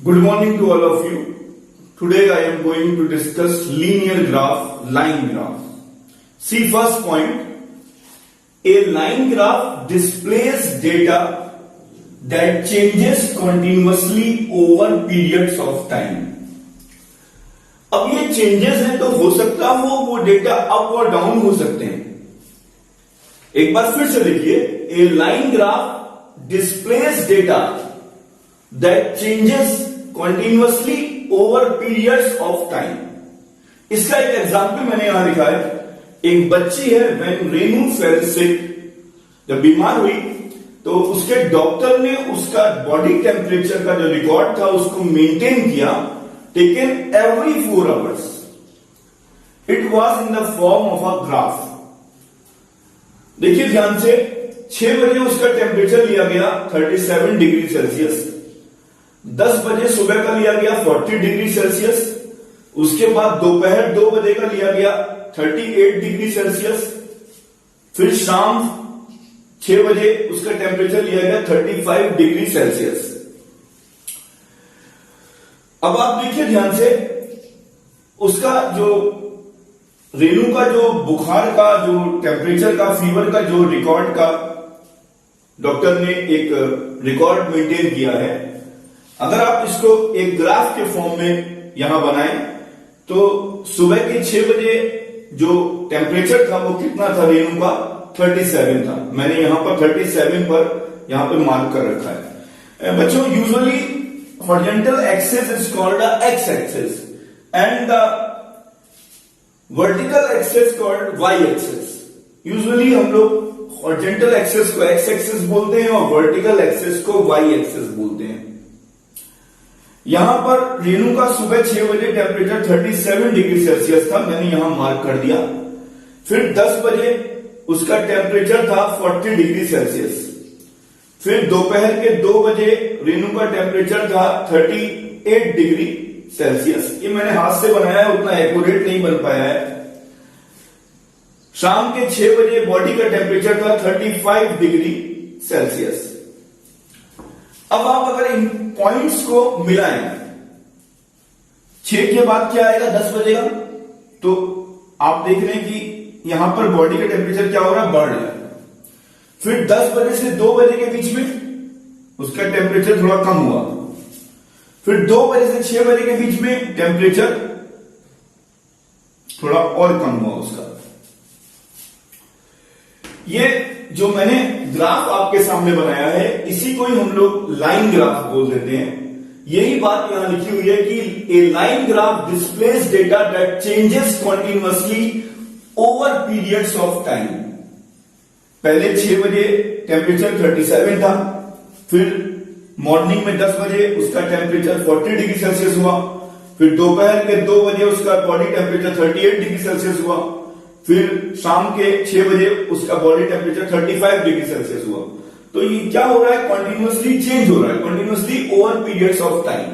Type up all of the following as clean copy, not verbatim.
Good morning to all of you. Today I am going to discuss linear graph, line graph. See first point, a line graph displays data that changes continuously over periods of time. अब ये changes हैं तो हो सकता हो वो data up और down हो सकते हैं. एक बार फिर से देखिए, a line graph displays data that changes continuously over periods of time. इसका एक एग्जांपल मैंने यहां लिखा है. एक बच्ची है, व्हेन रेनू फेल सिक, जब बीमार हुई तो उसके डॉक्टर ने उसका बॉडी टेम्परेचर का जो रिकॉर्ड था उसको मेंटेन किया, taken every 4 hours. It was in the form of a graph. देखिए ध्यान से, 6 बजे उसका टेम्परेचर लिया गया 37 डिग्री सेल्सियस, 10 बजे सुबह का लिया गया 40 डिग्री सेल्सियस, उसके बाद दोपहर 2 बजे का लिया गया 38 डिग्री सेल्सियस, फिर शाम 6 बजे उसका टेम्परेचर लिया गया 35 डिग्री सेल्सियस. अब आप देखिए ध्यान से, उसका जो रेनू का जो बुखार का जो टेम्परेचर का फीवर का जो रिकॉर्ड का डॉक्टर ने एक रिकॉर्ड मेंटेन किया है. अगर आप इसको एक ग्राफ के फॉर्म में यहां बनाएं तो सुबह के 6 बजे जो टेम्परेचर था वो कितना था रेनू का, 37 था. मैंने यहां पर 37 पर यहां पर मार्क कर रखा है. बच्चों, usually horizontal axis is called the x-axis and the vertical axis called y-axis. Usually हम लोग horizontal axis को x-axis बोलते हैं और vertical axis को y-axis बोलते हैं. यहां पर रेनू का सुबह 6 बजे टेम्परेचर 37 डिग्री सेल्सियस था, मैंने यहां मार्क कर दिया. फिर 10 बजे उसका टेम्परेचर था 40 डिग्री सेल्सियस. फिर दोपहर के 2 बजे रेनू का टेम्परेचर था 38 डिग्री सेल्सियस. ये मैंने हाथ से बनाया है, उतना एक्यूरेट नहीं बन पाया है. शाम के 6 बजे बॉडी का टेम्परेचर था 35 डिग्री सेल्सियस. अब आप अगर इन पॉइंट्स को मिलाएं, 6 के बाद क्या आएगा, 10 बजेगा, तो आप देख रहे हैं कि यहां पर बॉडी का टेम्परेचर क्या हो रहा है, बढ़ रहा है. फिर 10 बजे से 2 बजे के बीच में उसका टेम्परेचर थोड़ा कम हुआ. फिर 2 बजे से 6 बजे के बीच में टेम्परेचर थोड़ा और कम हुआ उसका. ये जो मैंने ग्राफ आपके सामने बनाया है, इसी को ही हम लोग लाइन ग्राफ बोल देते हैं. यही बात यहां लिखी हुई है कि a line graph displays data that changes continuously over periods of time. पहले 6 बजे टेम्परेचर 37 था, फिर मॉर्निंग में 10 बजे उसका टेम्परेचर 40 डिग्री सेल्सियस हुआ, फिर दोपहर के 2 बजे उसका बॉडी टेम्परेचर 38 डिग्री सेल्सियस हुआ, फिर शाम के 6 बजे उसका बॉडी टेम्परेचर 35 डिग्री सेल्सियस हुआ. तो ये क्या हो रहा है, कंटिन्यूअसली चेंज हो रहा है, continuously over periods of time.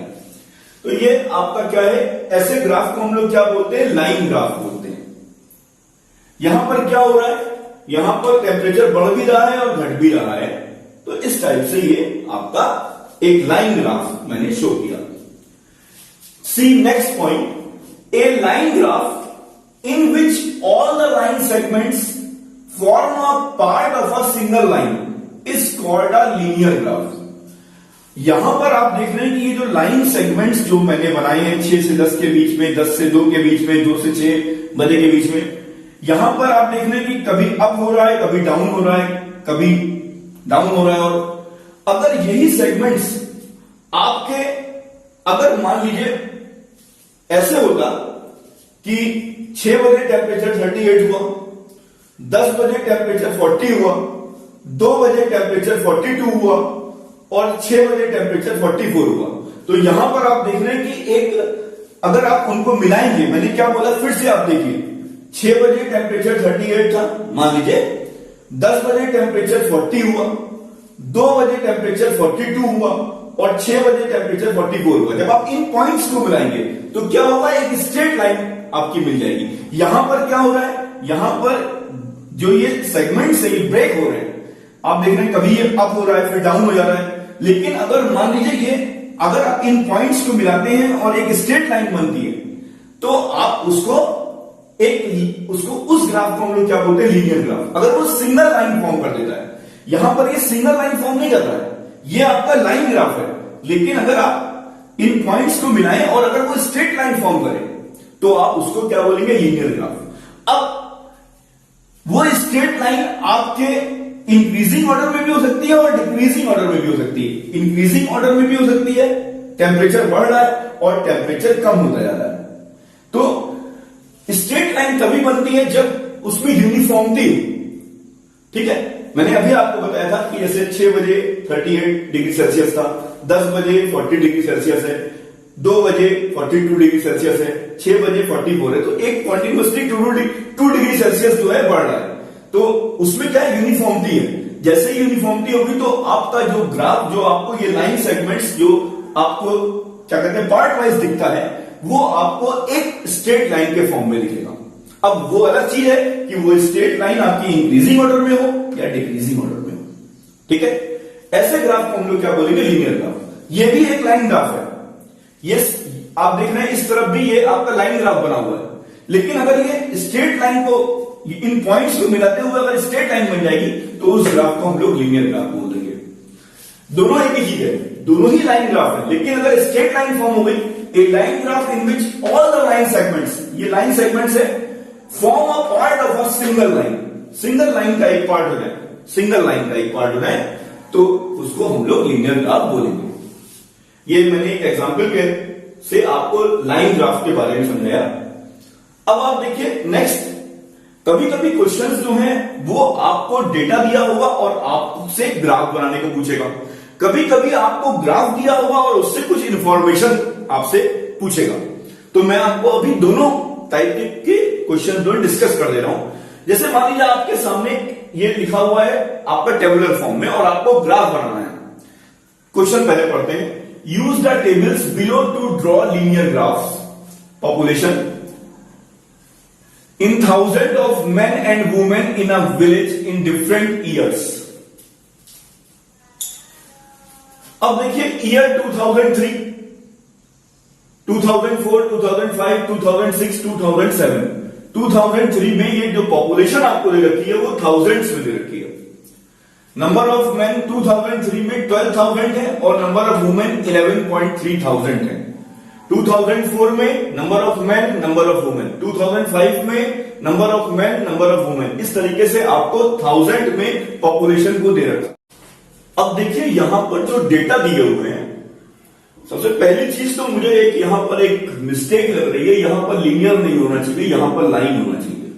तो ये आपका क्या है, ऐसे ग्राफ को हम लोग क्या बोलते हैं, लाइन ग्राफ बोलते हैं. यहां पर क्या हो रहा है, यहां पर टेम्परेचर बढ़ भी रहा है और घट भी रहा है. तो इस टाइप से ये आपका एक लाइन ग्राफ मैंने शो किया. See next point, a line graph in which all the line segments form a part of a single line is called a linear graph. यहां पर आप देख रहे हैं कि ये जो लाइन सेगमेंट्स जो मैंने बनाए हैं 6 से 10 के बीच में, 10 से 2 के बीच में, 2 से 6 बजे के बीच में, यहां पर आप देख रहे हैं कि कभी अप हो रहा है, कभी डाउन हो रहा है, कभी डाउन हो रहा है. और अगर यही सेगमेंट्स आपके, अगर मान लीजिए ऐसे होगा कि 6 बजे टेम्परेचर 38 हुआ, 10 बजे टेम्परेचर 40 हुआ, 2 बजे टेम्परेचर 42 हुआ और 6 बजे टेम्परेचर 44 हुआ. तो यहां पर आप देख रहे हैं कि एक, अगर आप उनको मिलाएंगे, मैंने क्या बोला, फिर से आप देखिए, 6 बजे टेम्परेचर 38 था, मान लीजिए 10 बजे टेम्परेचर 40 हुआ, 2 बजे टेम्परेचर 42 हुआ और 6 बजे टेम्परेचर 44 हुआ. जब आप इन पॉइंट्स को मिलाएंगे तो क्या होगा, एक स्ट्रेट लाइन आपकी मिल जाएगी. यहां पर क्या हो रहा है, यहां पर जो ये सेगमेंट्स है ये ब्रेक हो रहे हैं. आप देख रहे हैं कभी ये अप हो रहा है, फिर डाउन हो जा रहा है. लेकिन अगर मान लीजिए ये अगर इन पॉइंट्स को मिलाते हैं और एक स्ट्रेट लाइन बनती है, तो आप उसको उस ग्राफ को हम लोग क्या बोलते हैं, लीनियर ग्राफ। अगर वो सिंगल लाइन फॉर्म कर देता है, यहां पर ये सिंगल लाइन फॉर्म नहीं कर रहा है, ये आपका लाइन ग्राफ है, लेकिन अगर आप इन पॉइंट्स को मिलाएं और अगर वो स्ट्रेट लाइन फॉर्म करे, तो आप उसको क्या बोलेंगे, लीनियर ग्राफ। अब वो स्ट्रेट लाइन आपके इंक्रीजिंग ऑर्डर में भी हो सकती है और डिक्रीजिंग ऑर्डर में भी हो सकती है। इंक्रीजिंग ऑर्डर में भी हो सकती है, टेम्परेचर बढ़ रहा है और टेम्परेचर कम होता जा रहा है। तो स्ट्रेट लाइन तभी बनती है जब उसमें यूनिफॉर्मिटी हो। ठीक है, मैंने अभी आपको बताया था कि जैसे 6 बजे 38 डिग्री सेल्सियस था, 10 बजे 40 डिग्री सेल्सियस है, 2 बजे 42 डिग्री सेल्सियस है, 6 बजे 44 है, तो एक कॉन्टिन्यूसली 2 डिग्री सेल्सियस जो है बढ़ रहा है। तो उसमें क्या यूनिफॉर्मिटी है। जैसे यूनिफॉर्मिटी होगी तो आपका जो ग्राफ, जो आपको ये लाइन सेगमेंट्स जो आपको क्या कहते हैं पार्ट वाइज दिखता है, वो आपको एक स्ट्रेट लाइन के फॉर्म में दिखेगा। अब वो अलग चीज है कि वो स्ट्रेट लाइन आपकी इंक्रीजिंग ऑर्डर में हो या डिक्रीजिंग ऑर्डर में हो। ठीक है, ऐसे ग्राफ को हम लोग क्या बोलेंगे, लीनियर ग्राफ। ये भी एक लाइन ग्राफ है। ये आप देख रहे हैं इस तरफ भी ये आपका लाइन ग्राफ बना हुआ है, लेकिन अगर ये स्ट्रेट लाइन को इन पॉइंट्स को मिलाते हुए अगर स्ट्रेट लाइन बन जाएगी, तो उस ग्राफ को हम लोग लीनियर ग्राफ बोल देंगे। दोनों एक ही चीज है, दोनों ही लाइन ग्राफ है, लेकिन अगर स्ट्रेट लाइन फॉर्म हो गई, a line graph in which all the line segments, ये लाइन सेगमेंट्स है, form a part of a single line, single line का एक पार्ट हो जाए, सिंगल लाइन का एक पार्ट हो जाए, तो उसको हम लोग लीनियर ग्राफ बोलेंगे। ये मैंने एक एग्जांपल के से आपको लाइन ग्राफ के बारे में समझाया। अब आप देखिए नेक्स्ट, कभी कभी क्वेश्चंस जो हैं वो आपको डेटा दिया होगा और आपसे ग्राफ बनाने को पूछेगा। कभी कभी आपको ग्राफ दिया होगा और उससे कुछ इंफॉर्मेशन आपसे पूछेगा। तो मैं आपको अभी दोनों टाइप के क्वेश्चन जो डिस्कस कर दे रहा हूं। जैसे मान लीजिए आपके सामने ये लिखा हुआ है आपका टेबुलर फॉर्म में और आपको ग्राफ बनाना है। क्वेश्चन पहले पढ़ते हैं। Use the tables below to draw linear graphs population in thousands of men and women in a village in different years। अब देखिए ईयर 2003, 2004, 2005, 2006, 2007, 2003 में ये जो पॉपुलेशन आपको दे रखी है वो थाउजेंड्स में दे रखी है। नंबर ऑफ मैन 2003 में 12,000 है और नंबर ऑफ वुमेन 11,300 है। 2004 में number of man, number of women, 2005 में number of man, number of women, इस तरीके से आपको 1000 में पॉपुलेशन को दे रखा। अब देखिए यहां पर जो डेटा दिए हुए हैं, सबसे पहली चीज तो मुझे यहां पर एक मिस्टेक लग रही है। यहां पर लीनियर नहीं होना चाहिए, यहां पर लाइन होना चाहिए।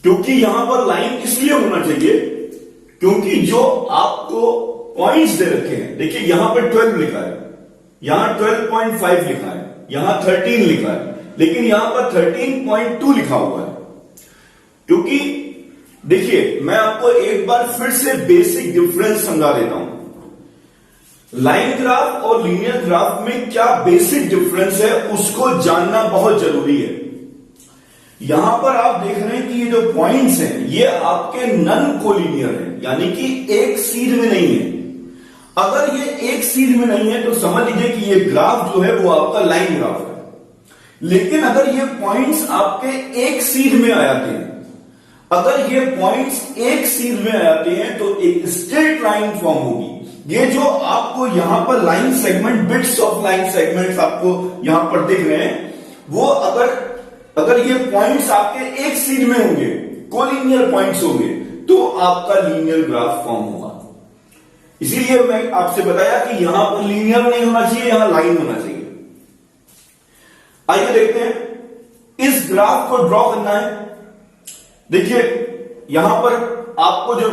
क्योंकि यहां पर लाइन इसलिए होना चाहिए क्योंकि जो आपको पॉइंट्स दे रखे हैं, देखिए यहां पर 12 लिखा है, यहां 12.5 लिखा है, यहां 13 लिखा है, लेकिन यहां पर 13.2 लिखा हुआ है। क्योंकि देखिए मैं आपको एक बार फिर से बेसिक डिफरेंस समझा देता हूं। लाइन ग्राफ और लीनियर ग्राफ में क्या बेसिक डिफरेंस है उसको जानना बहुत जरूरी है। यहां पर आप देख रहे हैं कि ये जो पॉइंट्स हैं ये आपके नन कोलिनियर है, यानी कि एक सीध में नहीं है। अगर ये एक सीध में नहीं है तो समझ लीजिए कि ये ग्राफ जो है वो आपका लाइन ग्राफ है। लेकिन अगर ये पॉइंट्स आपके एक सीध में आ जाते हैं, अगर ये पॉइंट्स एक सीध में आ जाते हैं तो एक स्ट्रेट लाइन फॉर्म होगी। ये जो आपको यहां पर line segment, bits of line segments आपको यहां पर दिख रहे हैं, वो अगर ये पॉइंट्स आपके एक सीध में होंगे, कोलिनियर पॉइंट्स होंगे, तो आपका लीनियर ग्राफ फॉर्म होगा। इसीलिए मैं आपसे बताया कि यहां पर लीनियर नहीं होना चाहिए, यहां लाइन होना चाहिए। आइए देखते हैं इस ग्राफ को ड्रॉ करना है। देखिए यहां पर आपको जो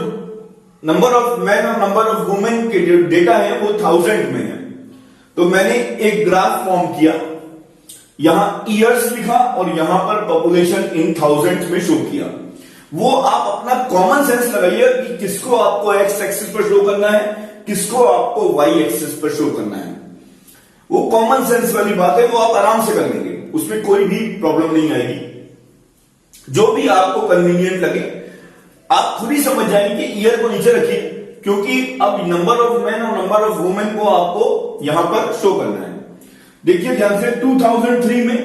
नंबर ऑफ मैन और नंबर ऑफ वुमेन के जो डेटा है वो 1000 में है। तो मैंने एक ग्राफ फॉर्म किया, यहां ईयर्स लिखा और यहां पर पॉपुलेशन इन थाउजेंड्स में शो किया। वो आप अपना कॉमन सेंस लगाइए कि किसको आपको एक्स एक्सिस पर शो करना है, किसको आपको वाई एक्सिस पर शो करना है। वो कॉमन सेंस वाली बात है, वो आप आराम से कर लेंगे, उसमें कोई भी प्रॉब्लम नहीं आएगी। जो भी आपको कन्वीनियंट लगे आप खुद ही समझ जाएंगे कि ईयर को नीचे रखिए, क्योंकि अब नंबर ऑफ मैन और नंबर ऑफ वुमेन को आपको यहां पर शो करना है। देखिए ध्यान से, 2003 में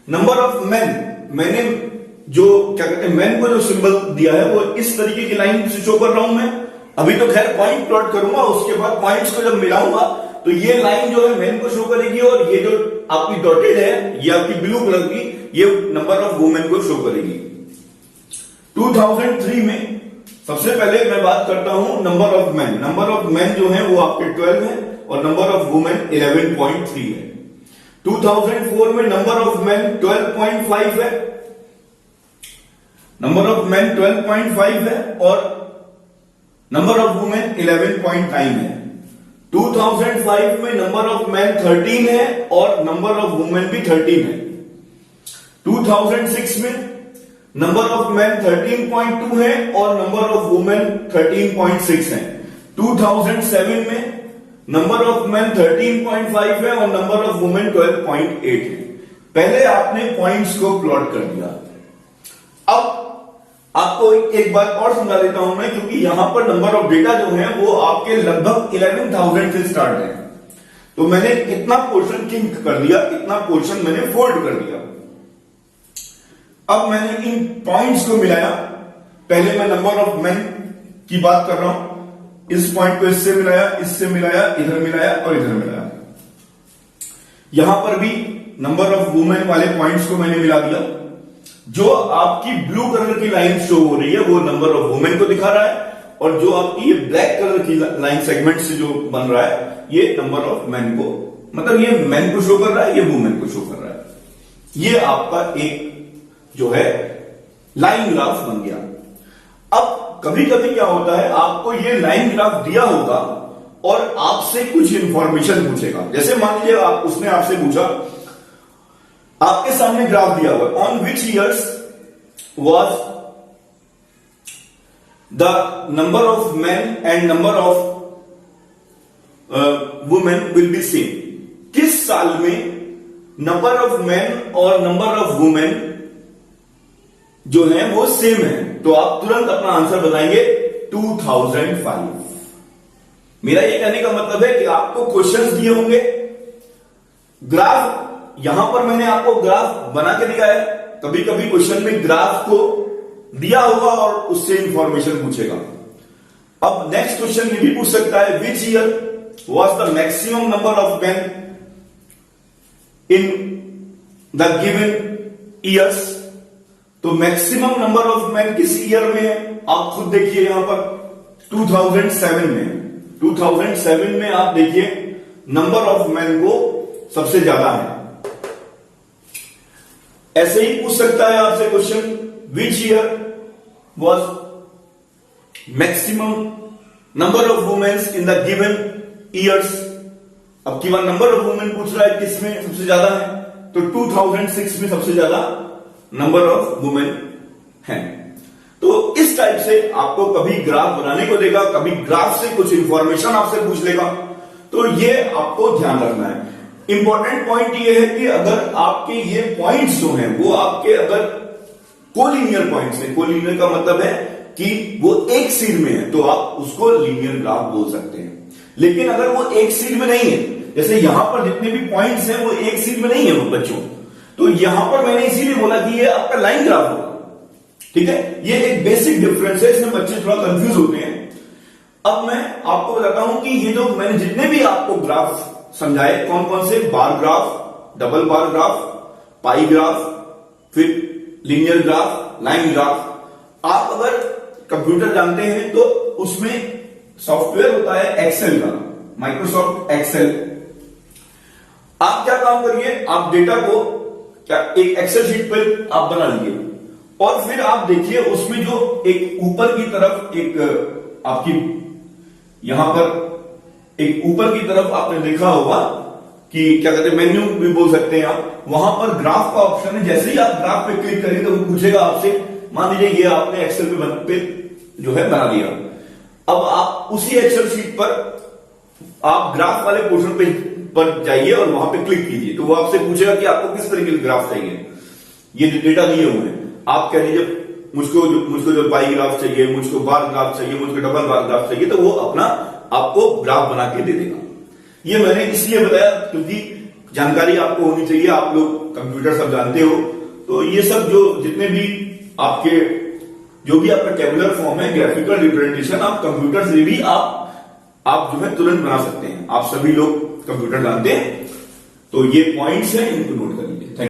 नंबर ऑफ मैन, मैंने जो क्या कहते हैं मैन को जो सिंबल दिया है वो इस तरीके की लाइन से शो कर रहा हूं मैं। अभी तो खैर पॉइंट प्लॉट करूंगा, उसके बाद पॉइंट्स को जब मिलाऊंगा तो ये लाइन जो है मैन को शो करेगी और ये जो आपकी डॉटेड है ये आपकी ब्लू कलर की ये नंबर ऑफ वुमेन को शो करेगी। 2003 में सबसे पहले मैं बात करता हूं number of man. Number of man जो है वो आपके 12 है और नंबर ऑफ वुमेन 11.3 है। 2004 में नंबर ऑफ मैन 12.5 है, नंबर ऑफ मैन 12.5 है और नंबर ऑफ वुमेन 11.9 है। 2005 में नंबर ऑफ मैन 13 है और नंबर ऑफ वुमेन भी 13 है। 2006 में नंबर ऑफ मैन 13.2 है और नंबर ऑफ वुमेन 13.6 है। 2007 में नंबर ऑफ मैन 13.5 है और नंबर ऑफ वुमेन 12.8 है। पहले आपने पॉइंट्स को प्लॉट कर दिया। अब आपको एक बात और समझा देता हूं मैं, क्योंकि यहां पर नंबर ऑफ डेटा जो है वो आपके लगभग 11,000 से स्टार्ट है। तो मैंने इतना पोर्शन किंक कर दिया, इतना पोर्शन मैंने फोल्ड कर दिया। अब मैंने इन पॉइंट्स को मिलाया। पहले मैं नंबर ऑफ मैन की बात कर रहा हूं, इस पॉइंट को इससे मिलाया, इससे मिलाया, इधर मिलाया और इधर मिलाया। यहां पर भी नंबर ऑफ वुमेन वाले पॉइंट्स को मैंने मिला दिया। जो आपकी ब्लू कलर की लाइन शो हो रही है वो नंबर ऑफ वुमेन को दिखा रहा है और जो आपकी ये ब्लैक कलर की लाइन सेगमेंट से जो बन रहा है ये नंबर ऑफ मैन को, मतलब ये मैन को शो कर रहा है, ये वुमेन को शो कर रहा है। ये आपका एक जो है लाइन ग्राफ बन गया। अब कभी कभी क्या होता है, आपको ये लाइन ग्राफ दिया होगा और आपसे कुछ इंफॉर्मेशन पूछेगा। जैसे मान लीजिए उसने आपसे पूछा, आपके सामने ग्राफ दिया हुआ, on which years was the number of man and number of women will be same. किस साल में नंबर ऑफ मैन और नंबर ऑफ वुमेन जो है वो सेम है? तो आप तुरंत अपना आंसर बताएंगे 2005। मेरा ये कहने का मतलब है कि आपको क्वेश्चंस दिए होंगे, ग्राफ यहां पर मैंने आपको ग्राफ बना के दिखाया है। कभी कभी क्वेश्चन में ग्राफ को दिया होगा और उससे इंफॉर्मेशन पूछेगा। अब नेक्स्ट क्वेश्चन ये भी पूछ सकता है, विच year was the maximum number of man in the given years? तो मैक्सिमम नंबर ऑफ मैन किस ईयर में है? आप खुद देखिए यहां पर 2007 में। 2007 में आप देखिए नंबर ऑफ मैन को सबसे ज्यादा है। ऐसे ही पूछ सकता है आपसे question, which year was maximum number of womens in the given years? अब की बार नंबर ऑफ वुमेन पूछ रहा है किसमें सबसे ज्यादा है, तो 2006 में सबसे ज्यादा नंबर ऑफ वुमेन है। तो इस टाइप से आपको कभी ग्राफ बनाने को देगा, कभी ग्राफ से कुछ इंफॉर्मेशन आपसे पूछ लेगा, तो ये आपको ध्यान रखना है। इंपॉर्टेंट पॉइंट ये है कि अगर आपके ये पॉइंट्स जो हैं वो आपके अगर कोलिनियर पॉइंट्स हैं, कोलिनियर का मतलब है कि वो एक सीध में है, तो आप उसको लीनियर ग्राफ बोल सकते हैं। लेकिन अगर वो एक सीध में नहीं है, जैसे यहां पर जितने भी पॉइंट्स हैं वो एक सीध में नहीं है वो बच्चों, तो यहां पर मैंने इसीलिए बोला कि ये आपका लाइन ग्राफ होगा। ठीक है, ये एक बेसिक डिफरेंस है, इसमें बच्चे थोड़ा कंफ्यूज होते हैं। अब मैं आपको बताता हूं कि ये जो मैंने जितने भी आपको ग्राफ समझाए, कौन कौन से, bar graph, double bar graph, pie graph, फिर लीनियर ग्राफ, लाइन ग्राफ। आप अगर कंप्यूटर जानते हैं तो उसमें सॉफ्टवेयर होता है एक्सेल का, माइक्रोसॉफ्ट एक्सेल। आप क्या काम करिए, आप डेटा को क्या एक एक्सेल शीट पर आप बना लीजिए और फिर आप देखिए उसमें जो एक ऊपर की तरफ एक आपकी यहां पर एक ऊपर की तरफ आपने देखा होगा कि क्या कहते हैं, मेन्यू भी बोल सकते हैं आप, वहां पर ग्राफ का ऑप्शन है। जैसे ही आप ग्राफ पे क्लिक करेंगे तो वो पूछेगा आपसे, मान लीजिए ये आपने एक्सेल पे जो है बना दिया। अब आप उसी एक्सेल शीट पर आप ग्राफ वाले पोर्शन पे पर जाइए और वहां पे क्लिक कीजिए, तो वो आपसे पूछेगा कि आपको किस तरीके के ग्राफ चाहिए। ये डेटा दिए हुए हैं, आप कह लीजिए मुझको जो पाई ग्राफ चाहिए, मुझको बार ग्राफ चाहिए, मुझको डबल बार ग्राफ चाहिए, तो वो अपना आपको ग्राफ बना के दे देगा। ये मैंने इसलिए बताया क्योंकि जानकारी आपको होनी चाहिए, आप लोग कंप्यूटर सब जानते हो, तो ये सब जो जितने भी आपके जो भी आपका टेबुलर फॉर्म है, ग्राफिकल रिप्रेजेंटेशन, आप कंप्यूटर से भी आप जो है तुरंत बना सकते हैं। आप सभी लोग कंप्यूटर जानते हैं, तो ये पॉइंट्स हैं, इनको नोट कर लीजिए। Thank you.